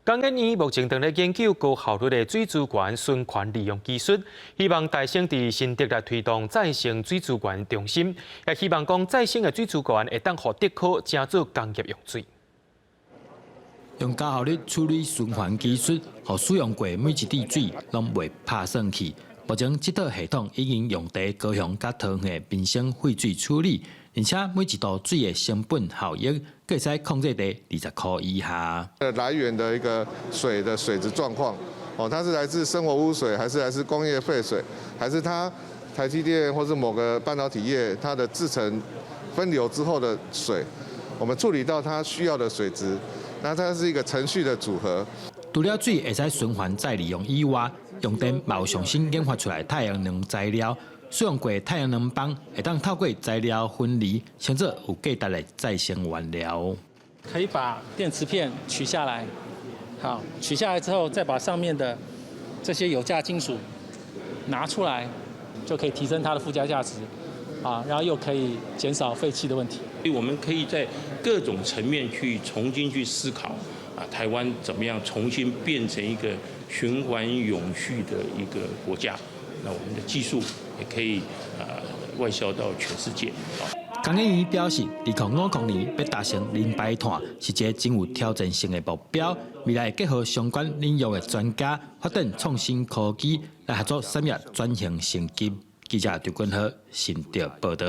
港研院目前正在研究高效率的水资源循环利用技术，希望大省伫新竹来推动再生水资源中心，也希望讲再生的水资源会当互竹科成做工业用水。用高效率处理循环技术，互使用过每一滴水拢袂拍算去。目前这套系统已经用在高雄甲桃园的民生废水处理，而且每一度水的成本效益，可以使控制在20块以下。来源的一个水的水质状况，它是来自生活污水，还是来自工业废水，还是它台积电或是某个半导体业它的制成分流之后的水，我们处理到它需要的水质，那它是一个程序的组合。除了水会使循环再利用以外，用电也有重新研发出来太阳能材料，使用过太阳能板会当透过材料分离，成做有价值的再生原料。可以把电池片取下来，好，取下来之后，再把上面的这些有价金属拿出来，就可以提升它的附加价值，啊，然后又可以减少废气的问题。我们可以在各种层面去重新去思考。台湾怎么样重新变成一个循环永续的一个国家？那我们的技术也可以外销到全世界。工研院表示，2050年要达成零排碳是一个真有挑战性的目标。未来结合相关领域的专家，发展创新科技来合作产业转型升级。记者刘君豪，新竹报道。